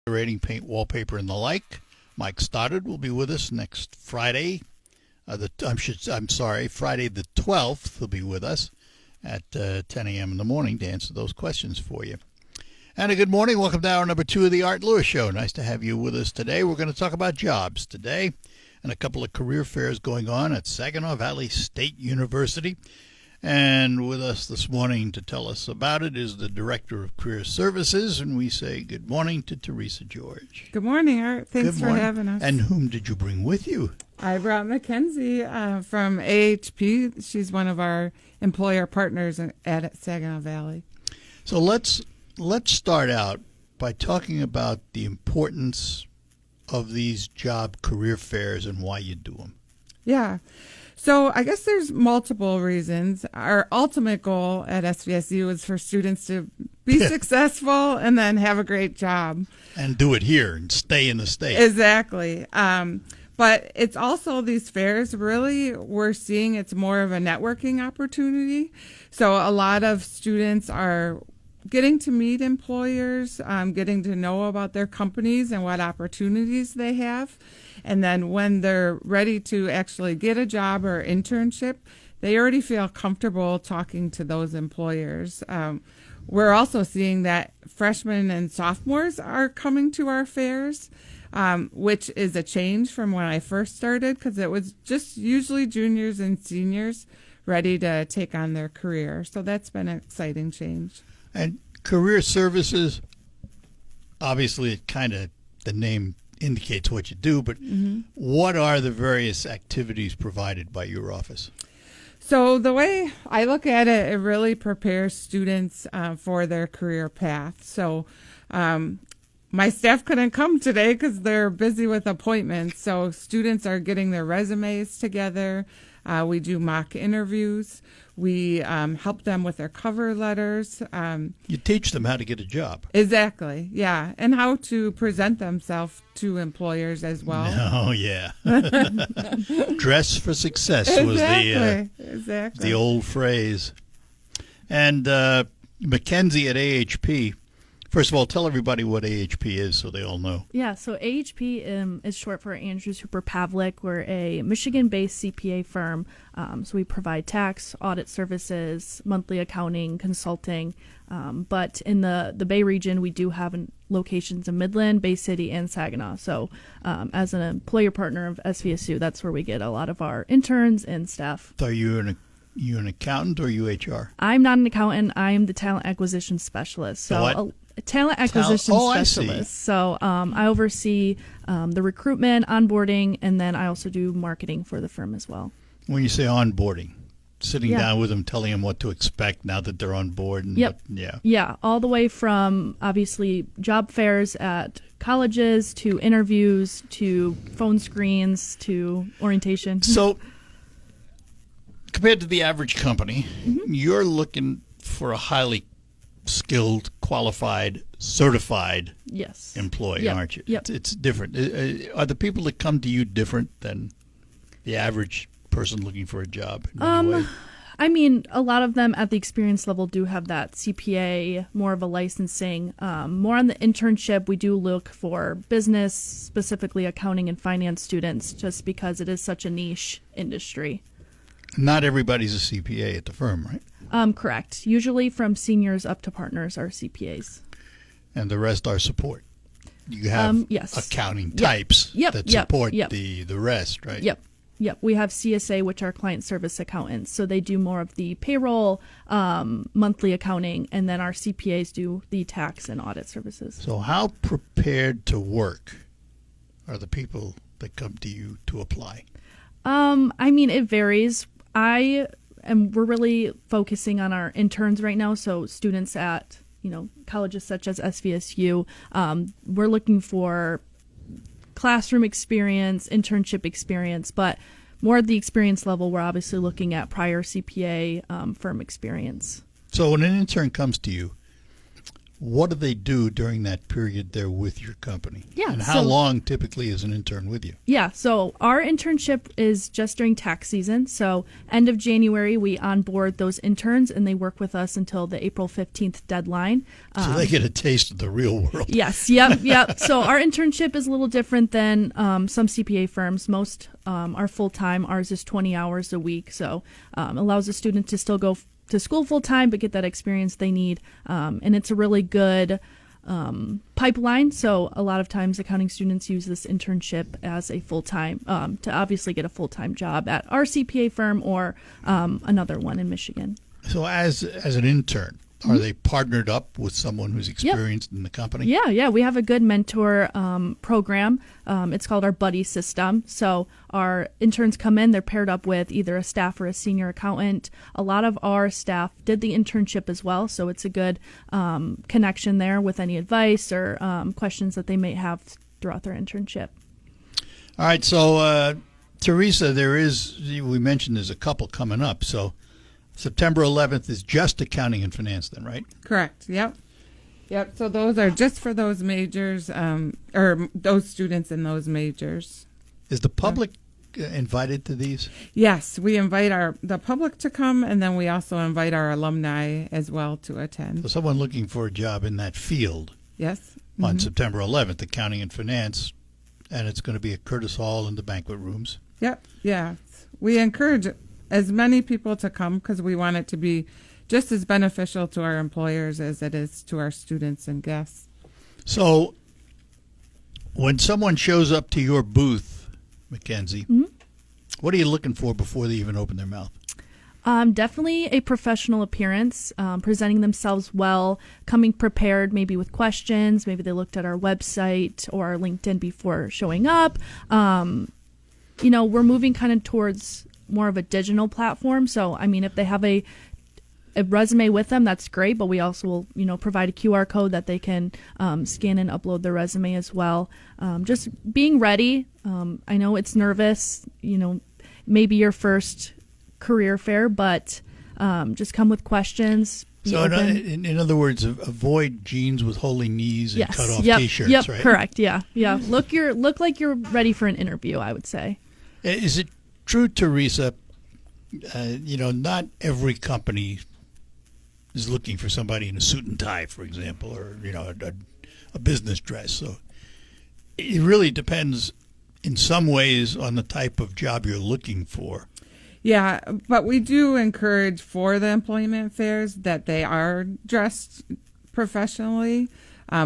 Decorating, paint, wallpaper, and the like. Mike Stoddard will be with us next Friday. Friday the 12th. He'll be with us at 10 a.m. in the morning to answer those questions for you. And a good morning. Welcome to hour number 2 of the Art Lewis Show. Nice to have you with us today. We're going to talk about jobs today and a couple of career fairs going on at Saginaw Valley State University. And with us this morning to tell us about it is the Director of Career Services, and we say good morning to Teresa George. Good morning, Art. Thanks for having us. And whom did you bring with you? I brought Mackenzie from AHP. She's one of our employer partners at Saginaw Valley. So let's start out by talking about the importance of these job career fairs and why you do them. Yeah. So I guess there's multiple reasons. Our ultimate goal at SVSU is for students to be successful and then have a great job. And do it here and stay in the state. Exactly. But it's also these fairs, really, we're seeing it's more of a networking opportunity. So a lot of students are getting to meet employers, getting to know about their companies and what opportunities they have. And then when they're ready to actually get a job or internship, they already feel comfortable talking to those employers. We're also seeing that freshmen and sophomores are coming to our fairs, which is a change from when I first started, because it was just usually juniors and seniors ready to take on their career. So that's been an exciting change. And career services, obviously, kind of the name indicates what you do, but what are the various activities provided by your office? So the way I look at it, it really prepares students for their career path. So my staff couldn't come today because they're busy with appointments. So students are getting their resumes together. We do mock interviews. We help them with their cover letters. You teach them how to get a job. Exactly, yeah, and how to present themselves to employers as well. Oh, yeah. Dress for success was the old phrase. And Mackenzie at AHP, first of all, tell everybody what AHP is so they all know. Yeah, so AHP is short for Andrews Hooper Pavlik. We're a Michigan-based CPA firm. So we provide tax, audit services, monthly accounting, consulting. But in the Bay region, we do have locations in Midland, Bay City, and Saginaw. So as an employer partner of SVSU, that's where we get a lot of our interns and staff. So are you an accountant or you HR? I'm not an accountant. I am the talent acquisition specialist. So talent acquisition specialist. So I oversee the recruitment, onboarding, and then I also do marketing for the firm as well. When you say onboarding, sitting down with them, telling them what to expect now that they're on board. And Yeah, all the way from obviously job fairs at colleges to interviews to phone screens to orientation. So compared to the average company, you're looking for a highly skilled, qualified, certified employee, aren't you? Yep. It's different. Are the people that come to you different than the average person looking for a job in any way? I mean, a lot of them at the experience level do have that CPA, more of a licensing. More on the internship, we do look for business, specifically accounting and finance students, just because it is such a niche industry. Not everybody's a CPA at the firm, right? Correct. Usually from seniors up to partners are CPAs. And the rest are support. You have accounting types that support the rest, right? Yep. We have CSA, which are client service accountants. So they do more of the payroll, monthly accounting, and then our CPAs do the tax and audit services. So how prepared to work are the people that come to you to apply? I mean, it varies. We're really focusing on our interns right now. So students at, colleges such as SVSU, we're looking for classroom experience, internship experience, but more at the experience level, we're obviously looking at prior CPA firm experience. So when an intern comes to you, what do they do during that period they're with your company? Yeah, And how so- long typically is an intern with you? Yeah, so our internship is just during tax season. So end of January, we onboard those interns, and they work with us until the April 15th deadline. So they get a taste of the real world. Yes, yep. So our internship is a little different than some CPA firms. Most are full-time. Ours is 20 hours a week, so allows the student to still go to school full-time but get that experience they need. And it's a really good pipeline, so a lot of times accounting students use this internship as a full-time, to obviously get a full-time job at our CPA firm or another one in Michigan. So as an intern, are they partnered up with someone who's experienced in the company? Yeah. We have a good mentor program. It's called our buddy system. So our interns come in, they're paired up with either a staff or a senior accountant. A lot of our staff did the internship as well, so it's a good connection there with any advice or questions that they may have throughout their internship. All right, so Teresa, we mentioned there's a couple coming up. So September 11th is just accounting and finance then, right? Correct. Yep. So those are just for those majors, or those students in those majors. Is the public invited to these? Yes, we invite the public to come, and then we also invite our alumni as well to attend. So someone looking for a job in that field Yes. on September 11th, accounting and finance, and it's going to be at Curtis Hall in the banquet rooms. Yep. Yeah. We encourage as many people to come because we want it to be just as beneficial to our employers as it is to our students and guests. So when someone shows up to your booth, Mackenzie, what are you looking for before they even open their mouth? Definitely a professional appearance, presenting themselves well, coming prepared maybe with questions. Maybe they looked at our website or our LinkedIn before showing up. We're moving kind of towards more of a digital platform. So, I mean, if they have a resume with them, that's great, but we also will, provide a QR code that they can scan and upload their resume as well. Just being ready. I know it's nervous, maybe your first career fair, but just come with questions. So in other words, avoid jeans with holy knees and cut off T-shirts, Yep, right? correct. Yeah. Look like you're ready for an interview, I would say. Is it true, Teresa, not every company is looking for somebody in a suit and tie, for example, or, a business dress. So it really depends in some ways on the type of job you're looking for. Yeah, but we do encourage for the employment fairs that they are dressed professionally,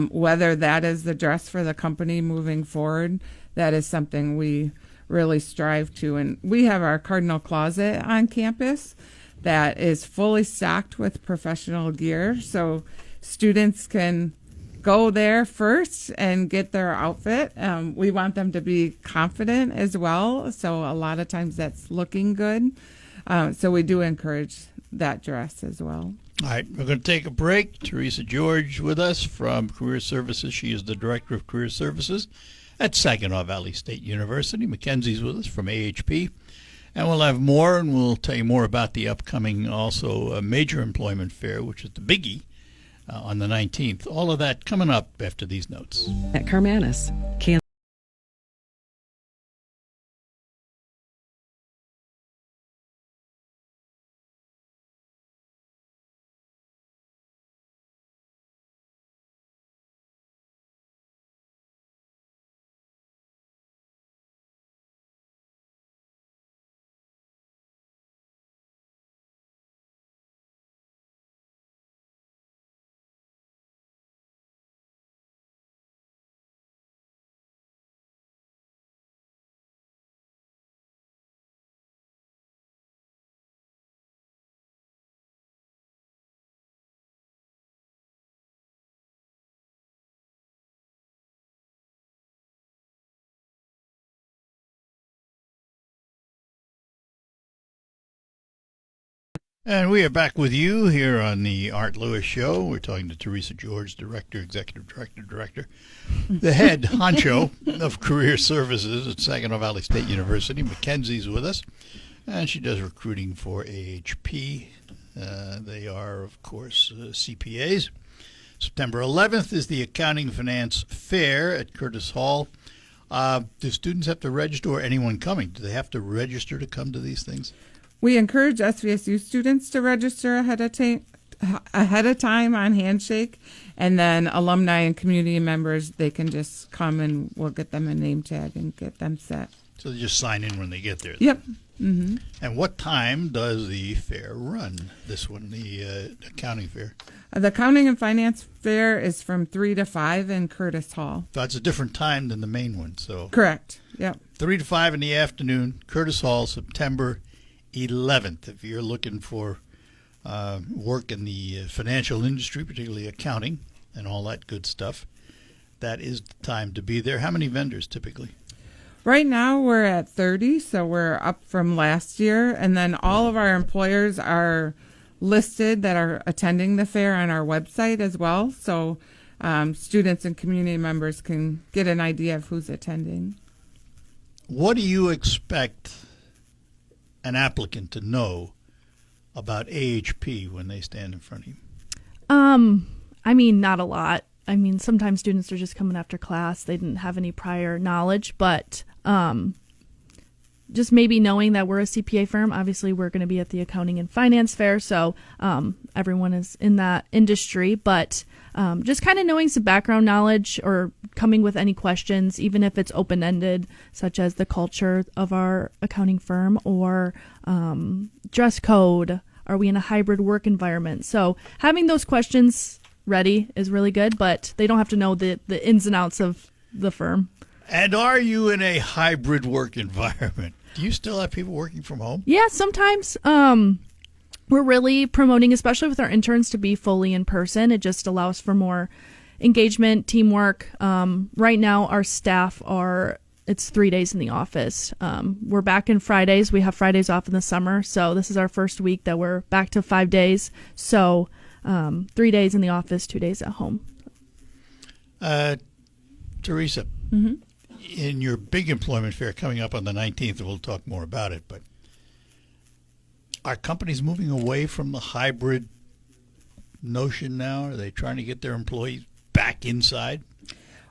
whether that is the dress for the company moving forward. That is something we really strive to. And we have our Cardinal Closet on campus that is fully stocked with professional gear. So students can go there first and get their outfit. We want them to be confident as well. So a lot of times that's looking good. So we do encourage that dress as well. All right, we're going to take a break. Teresa George with us from Career Services. She is the Director of Career Services at Saginaw Valley State University. Mackenzie's with us from AHP. And we'll have more, and we'll tell you more about the upcoming also major employment fair, which is the biggie, on the 19th. All of that coming up after these notes. At Carmanis, And we are back with you here on the Art Lewis Show. We're talking to Teresa George, Director, Executive Director, the head honcho of Career Services at Saginaw Valley State University. Mackenzie's with us, and she does recruiting for AHP. They are, of course, CPAs. September 11th is the Accounting Finance Fair at Curtis Hall. Do students have to register, or anyone coming? Do they have to register to come to these things? We encourage SVSU students to register ahead of time on Handshake, and then alumni and community members, they can just come and we'll get them a name tag and get them set. So they just sign in when they get there. Yep. Mm-hmm. And what time does the fair run, this one, the accounting fair? The Accounting and Finance Fair is from 3 to 5 in Curtis Hall. So it's a different time than the main one. So Correct. Yep. 3 to 5 in the afternoon, Curtis Hall, September 11th. If you're looking for work in the financial industry, particularly accounting and all that good stuff, that is the time to be there. How many vendors typically? Right now we're at 30, so we're up from last year. And then all of our employers are listed that are attending the fair on our website as well. So students and community members can get an idea of who's attending. What do you expect an applicant to know about AHP when they stand in front of you? I mean, not a lot. I mean, sometimes students are just coming after class. They didn't have any prior knowledge, but just maybe knowing that we're a CPA firm. Obviously, we're going to be at the Accounting and Finance Fair, so everyone is in that industry. But just kind of knowing some background knowledge or coming with any questions, even if it's open-ended, such as the culture of our accounting firm or dress code. Are we in a hybrid work environment? So having those questions ready is really good, but they don't have to know the ins and outs of the firm. And are you in a hybrid work environment? Do you still have people working from home? Yeah, sometimes. We're really promoting, especially with our interns, to be fully in person. It just allows for more engagement, teamwork. Right now, our staff it's 3 days in the office. We're back in Fridays. We have Fridays off in the summer, so this is our first week that we're back to 5 days. So 3 days in the office, 2 days at home. Teresa, Mm-hmm. in your big employment fair coming up on the 19th, and we'll talk more about it, but are companies moving away from the hybrid notion now? Are they trying to get their employees back inside?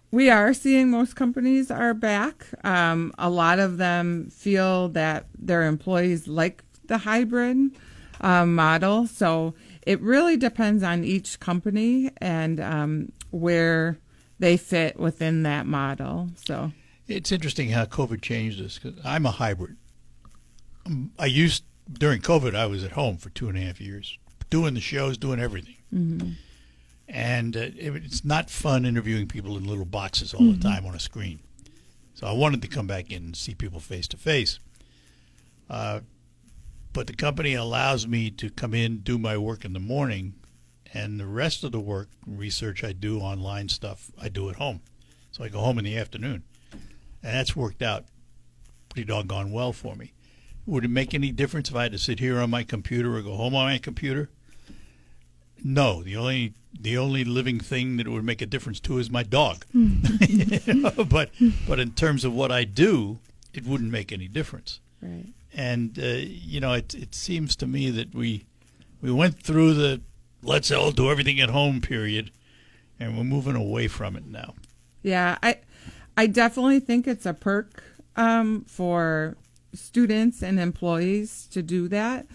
We are seeing most companies are back. A lot of them feel that their employees like the hybrid model. So it really depends on each company and where they fit within that model. So It's interesting how COVID changed this, because I'm a hybrid. During COVID, I was at home for 2.5 years, doing the shows, doing everything. mm-hmm. And it's not fun interviewing people in little boxes all the time on a screen. So I wanted to come back in and see people face to face. But the company allows me to come in, do my work in the morning, and the rest of the work, research I do, online stuff, I do at home. So I go home in the afternoon. And that's worked out pretty doggone well for me. Would it make any difference if I had to sit here on my computer or go home on my computer? No. The only living thing that it would make a difference to is my dog. But in terms of what I do, it wouldn't make any difference. Right. And it seems to me that we went through the let's all do everything at home period, and we're moving away from it now. Yeah, I definitely think it's a perk for students and employees to do that.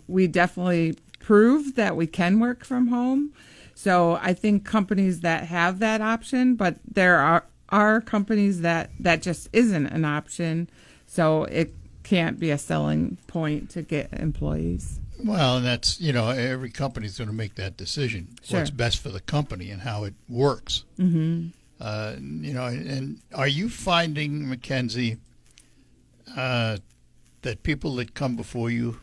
We definitely proved that we can work from home. So I think companies that have that option, but there are companies that just isn't an option. So it can't be a selling point to get employees. Well, and that's, every company's going to make that decision. Sure. What's best for the company and how it works. Mm-hmm. And are you finding, Mackenzie, that people that come before you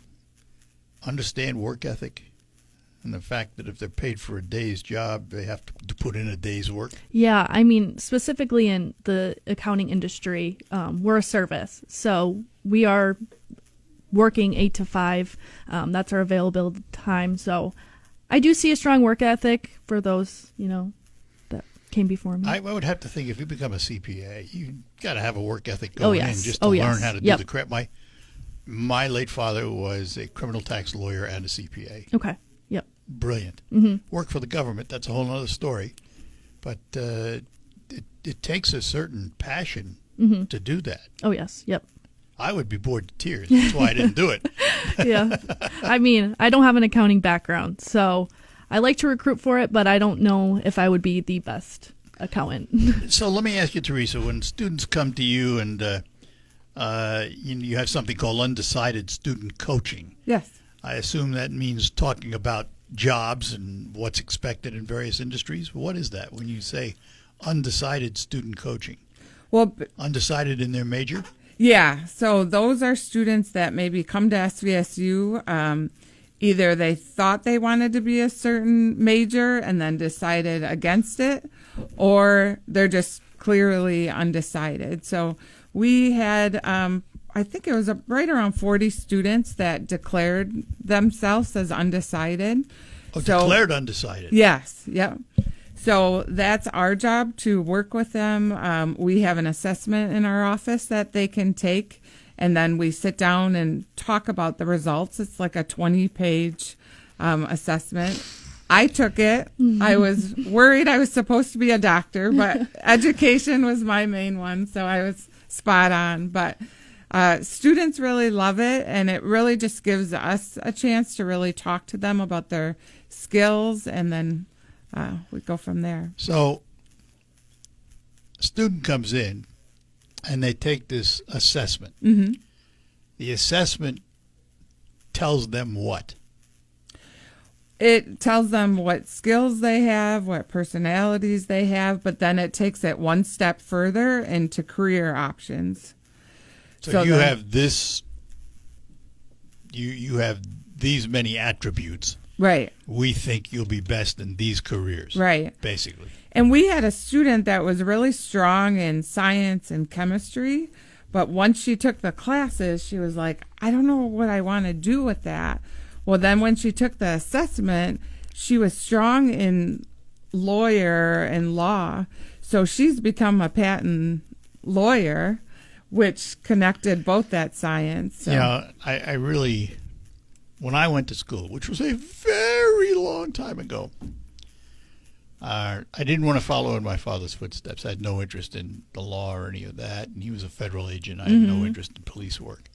understand work ethic and the fact that if they're paid for a day's job, they have to put in a day's work? Yeah, I mean, specifically in the accounting industry, we're a service. So we are working 8 to 5. That's our available time. So I do see a strong work ethic for those, that came before me. I would have to think if you become a CPA, you got to have a work ethic going in just to Oh, learn yes. how to do the crap. My late father was a criminal tax lawyer and a CPA. Okay. Yep. brilliant. Work for the government, that's a whole other story. But it takes a certain passion to do that. Oh, yes. Yep. I would be bored to tears. That's why I didn't do it. Yeah. I mean, I don't have an accounting background, so I like to recruit for it, but I don't know if I would be the best accountant. So let me ask you, Teresa, when students come to you and you have something called undecided student coaching, Yes. I assume that means talking about jobs and what's expected in various industries. What is that when you say undecided student coaching? Well, Undecided in their major? yeah. So those are students that maybe come to SVSU. Either they thought they wanted to be a certain major and then decided against it, or they're just clearly undecided. So we had, I think it was right around 40 students that declared themselves as undecided. Oh, So- declared undecided. Yes, yep. So that's our job to work with them. We have an assessment in our office that they can take, and then we sit down and talk about the results. It's like a 20-page assessment. I took it. I was worried I was supposed to be a doctor, but education was my main one, so I was spot on. But students really love it, and it really just gives us a chance to really talk to them about their skills, and then we go from there. So a student comes in and they take this assessment. Mm-hmm. The assessment tells them what? It tells them what skills they have, what personalities they have, but then it takes it one step further into career options. So you then- have this, you have these many attributes. Right, We think you'll be best in these careers. right. Basically. And we had a student that was really strong in science and chemistry, but once she took the classes, she was like, I don't know what I want to do with that. Well, then when she took the assessment, she was strong in lawyer and law. So she's become a patent lawyer, which connected both that science. So. You know, I really, when I went to school, which was a very long time ago, I didn't want to follow in my father's footsteps. I had no interest in the law or any of that, and he was a federal agent. I had no interest in police work.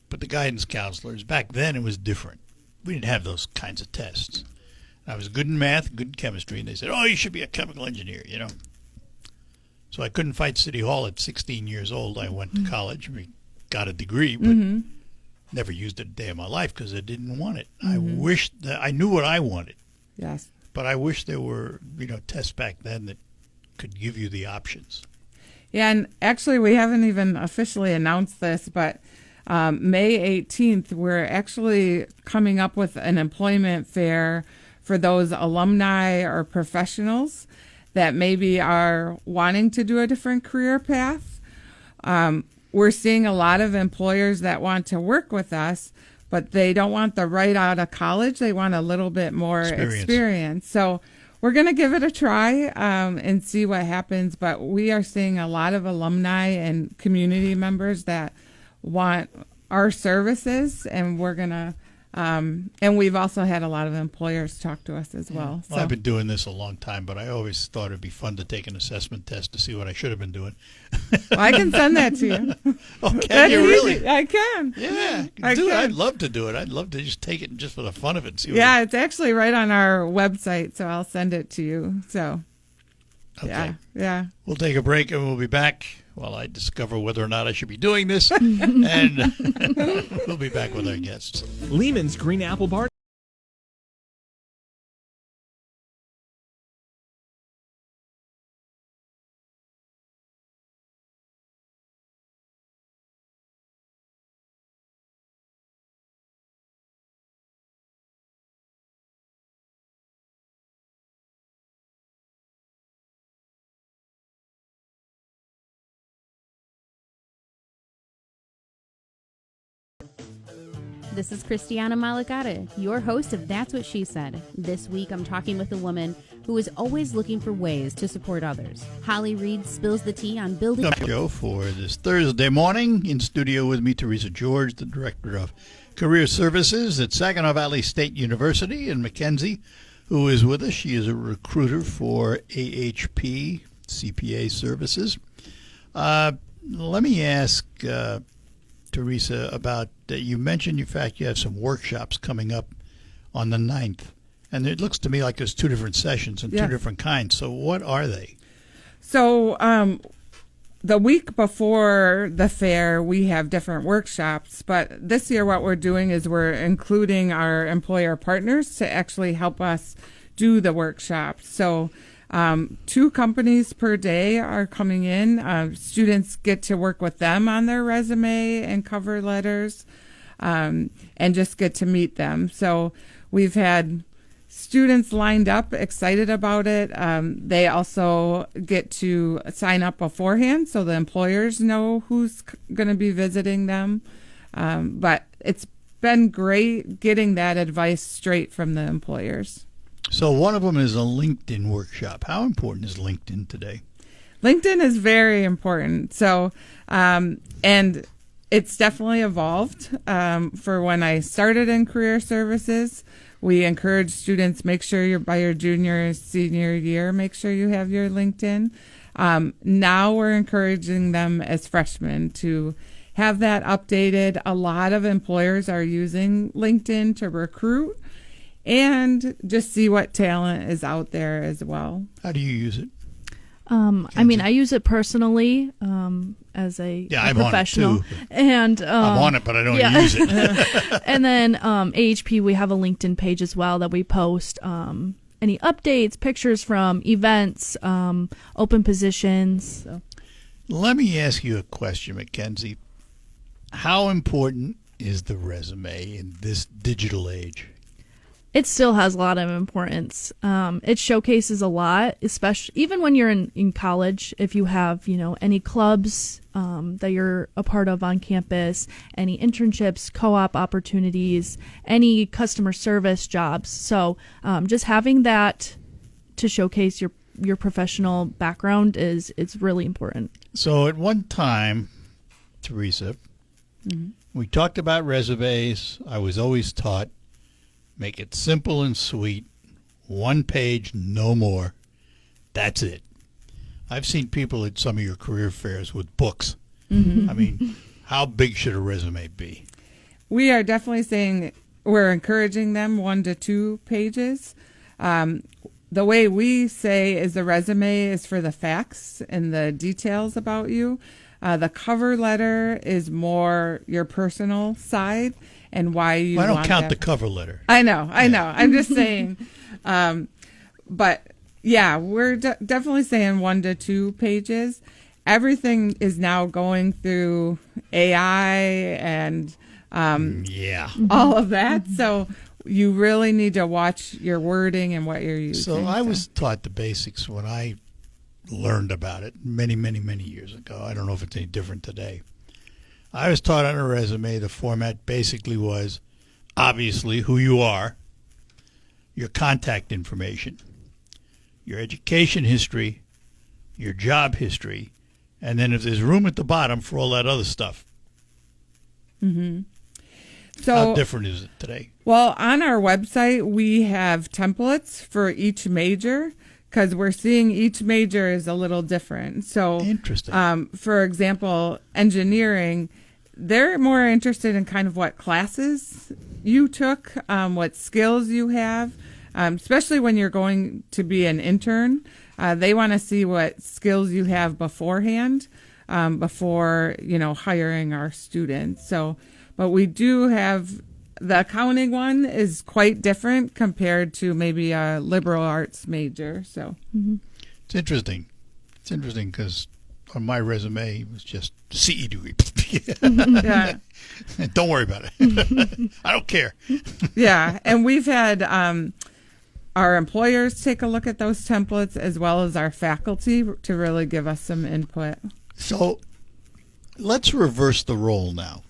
But the guidance counselors, back then it was different. We didn't have those kinds of tests. I was good in math, good in chemistry, and they said, oh, you should be a chemical engineer, you know. So I couldn't fight City Hall at 16 years old. I went to college, got a degree, but never used it a day of my life because I didn't want it. I wished that I knew what I wanted. Yes. But I wish there were, tests back then that could give you the options. Yeah, and actually, we haven't even officially announced this, but May 18th, we're actually coming up with an employment fair for those alumni or professionals that maybe are wanting to do a different career path. We're seeing a lot of employers that want to work with us, but they don't want the right out of college. They want a little bit more experience. So we're going to give it a try and see what happens. But we are seeing a lot of alumni and community members that want our services, and we're going to and we've also had a lot of employers talk to us as well. Well, I've been doing this a long time, but I always thought it'd be fun to take an assessment test to see what I should have been doing. I can send that to you. Oh, can That's you easy. really? I can. Yeah, I do it. can. I'd love to do it. I'd love to just take it just for the fun of it and see what Yeah, it's actually right on our website, so I'll send it to you. So, Okay. yeah. We'll take a break and we'll be back while I discover whether or not I should be doing this. And we'll be back with our guests. Lehman's Green Apple Bar. This is Christiana Malagata, your host of That's What She Said. This week I'm talking with a woman who is always looking for ways to support others. Holly Reed spills the tea on building... Show for this Thursday morning. In studio with me, Teresa George, the Director of Career Services at Saginaw Valley State University, and Mackenzie, who is with us. She is a recruiter for AHP CPA Services. Let me ask Teresa about, you mentioned, in fact, you have some workshops coming up on the 9th. And it looks to me like there's two different sessions and two different kinds. So what are they? So the week before the fair, we have different workshops. But this year what we're doing is we're including our employer partners to actually help us do the workshops. So 2 companies per day are coming in. Students get to work with them on their resume and cover letters and just get to meet them. So we've had students lined up, excited about it. They also get to sign up beforehand so the employers know who's going to be visiting them. But it's been great getting that advice straight from the employers. So one of them is a LinkedIn workshop. How important is LinkedIn today? LinkedIn is very important. So, and it's definitely evolved. For when I started in career services, we encourage students, make sure you're by your junior or senior year, make sure you have your LinkedIn. Now we're encouraging them as freshmen to have that updated. A lot of employers are using LinkedIn to recruit and just see what talent is out there as well. How do you use it? I mean, I use it personally as a professional. I'm on it too. And I'm on it, but I don't use it. And then AHP, we have a LinkedIn page as well that we post any updates, pictures from events, open positions. So. Let me ask you a question, Mackenzie. How important is the resume in this digital age? It still has a lot of importance. It showcases a lot, especially even when you're in college. If you have, any clubs that you're a part of on campus, any internships, co-op opportunities, any customer service jobs. So just having that to showcase your professional background is really important. So at one time, Teresa, we talked about resumes. I was always taught, make it simple and sweet. 1 page, no more. That's it. I've seen people at some of your career fairs with books. I mean, how big should a resume be? We are definitely saying we're encouraging them 1 to 2 pages. The way we say is the resume is for the facts and the details about you. The cover letter is more your personal side and why you I don't want count that. the cover letter. I know. I'm just saying. But yeah, we're definitely saying 1 to 2 pages. Everything is now going through AI and all of that. So you really need to watch your wording and what you're using. So I was taught the basics when I learned about it many, many, many years ago. I don't know if it's any different today. I was taught on a resume the format basically was obviously who you are, your contact information, your education history, your job history, and then if there's room at the bottom for all that other stuff. So how different is it today? Well, on our website, we have templates for each major because we're seeing each major is a little different. So, interesting. For example, engineering, they're more interested in kind of what classes you took, what skills you have, especially when you're going to be an intern. They want to see what skills you have beforehand, before, hiring our students. So, but we do have the accounting one is quite different compared to maybe a liberal arts major. So it's interesting. It's interesting because on my resume it was just CE degree. Yeah. Don't worry about it. I don't care. Yeah, and we've had our employers take a look at those templates as well as our faculty to really give us some input. So let's reverse the role now.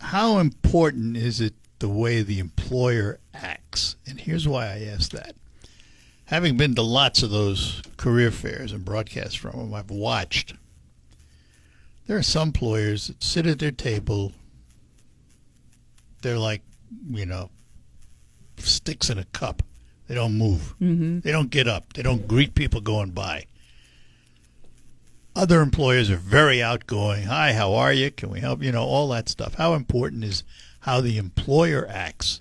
how important is it the way the employer acts? And here's why I ask that. Having been to lots of those career fairs and broadcasts from them, I've watched. There are some employers that sit at their table. They're like, sticks in a cup. They don't move. Mm-hmm. They don't get up. They don't greet people going by. Other employers are very outgoing. Hi, how are you? Can we help? All that stuff. How important is how the employer acts?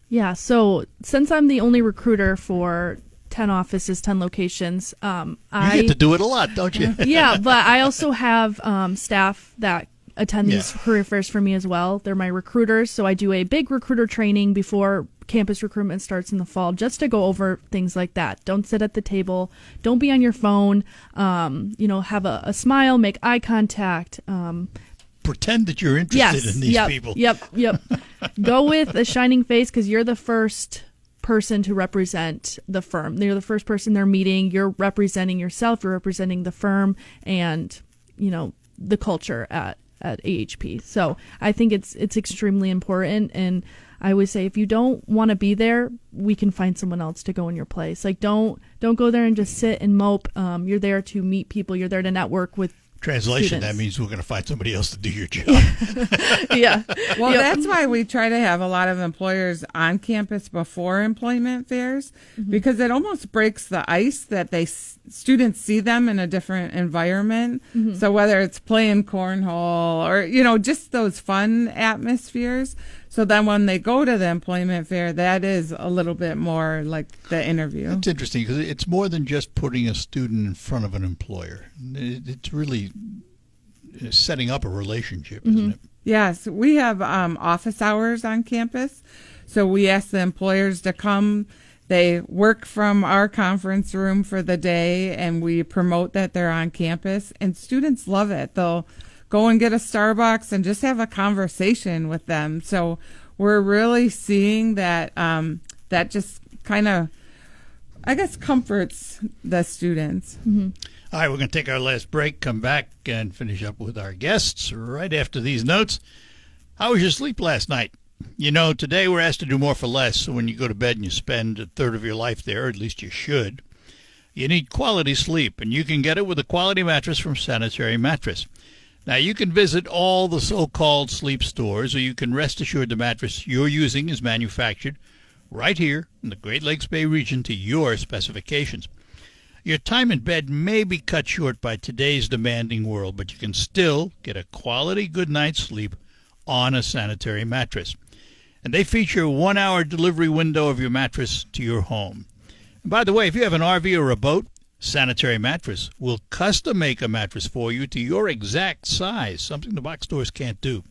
Yeah, so since I'm the only recruiter for 10 offices, 10 locations, you get to do it a lot, don't you? Yeah, but I also have staff that attend these career fairs for me as well. They're my recruiters, so I do a big recruiter training before campus recruitment starts in the fall, just to go over things like that. Don't sit at the table. Don't be on your phone. Have a smile, make eye contact. Pretend that you're interested in these people. Yep. Go with a shining face, because you're the first person to represent the firm. You're the first person they're meeting. You're representing yourself. You're representing the firm and, the culture at AHP. So I think it's extremely important. And I would say if you don't want to be there, we can find someone else to go in your place. Like don't go there and just sit and mope. You're there to meet people. You're there to network with Translation, students. that means we're going to find somebody else to do your job. Yeah. Well, that's why we try to have a lot of employers on campus before employment fairs, because it almost breaks the ice that students see them in a different environment. So whether it's playing cornhole or, just those fun atmospheres. So then when they go to the employment fair, that is a little bit more like the interview. It's interesting because it's more than just putting a student in front of an employer. It's really setting up a relationship, isn't it? Yes, we have office hours on campus. So we ask the employers to come. They work from our conference room for the day, and we promote that they're on campus. And students love it. They'll go and get a Starbucks and just have a conversation with them. So we're really seeing that that just kind of, I guess, comforts the students. All right, we're going to take our last break, come back, and finish up with our guests right after these notes. How was your sleep last night? Today we're asked to do more for less, so when you go to bed and you spend a third of your life there, or at least you should, you need quality sleep, and you can get it with a quality mattress from Sanitary Mattress. Now, you can visit all the so-called sleep stores, or you can rest assured the mattress you're using is manufactured right here in the Great Lakes Bay region to your specifications. Your time in bed may be cut short by today's demanding world, but you can still get a quality good night's sleep on a Sanitary Mattress. And they feature a 1-hour delivery window of your mattress to your home. And by the way, if you have an RV or a boat, Sanitary Mattress will custom make a mattress for you to your exact size, something the box stores can't do.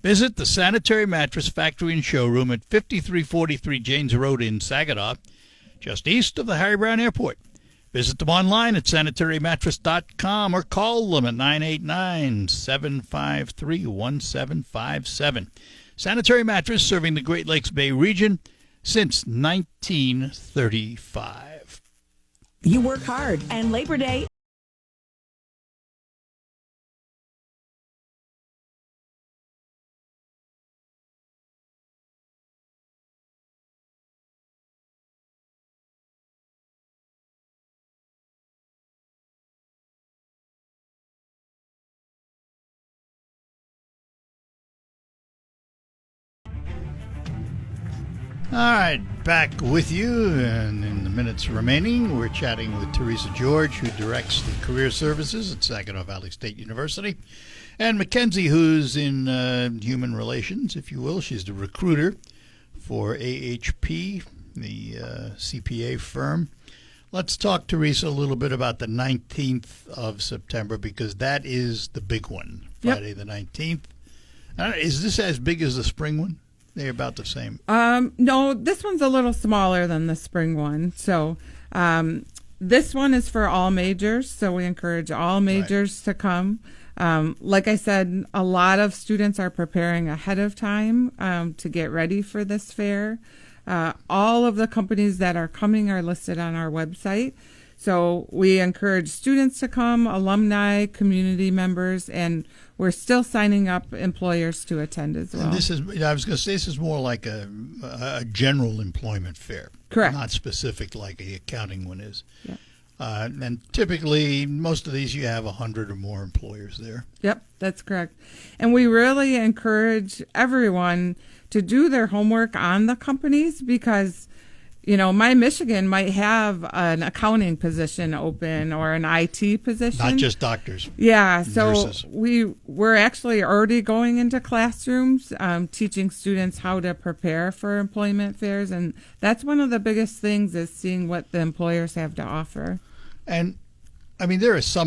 Visit the Sanitary Mattress factory and showroom at 5343 Janes Road in Saginaw, just east of the Harry Brown Airport. Visit them online at sanitarymattress.com or call them at 989-753-1757. Sanitary Mattress, serving the Great Lakes Bay region since 1935. You work hard, and Labor Day All right, back with you, and in the minutes remaining, we're chatting with Teresa George, who directs the career services at Saginaw Valley State University, and Mackenzie, who's in human relations, if you will. She's the recruiter for AHP, the CPA firm. Let's talk, Teresa, a little bit about the 19th of September, because that is the big one, Friday the 19th. Is this as big as the spring one? They're about the same. No, this one's a little smaller than the spring one. So this one is for all majors, so we encourage all majors to come. Like I said, a lot of students are preparing ahead of time to get ready for this fair. All of the companies that are coming are listed on our website. So we encourage students to come, alumni, community members, and we're still signing up employers to attend as well. And this is, I was going to say, this is more like a general employment fair. Correct. Not specific like the accounting one is. Yep. And typically, most of these, you have 100 or more employers there. Yep, that's correct. And we really encourage everyone to do their homework on the companies because, you know, My Michigan might have an accounting position open or an IT position. Not just doctors. Yeah, so nurses. we're actually already going into classrooms, teaching students how to prepare for employment fairs, and that's one of the biggest things is seeing what the employers have to offer. And, I mean, there are some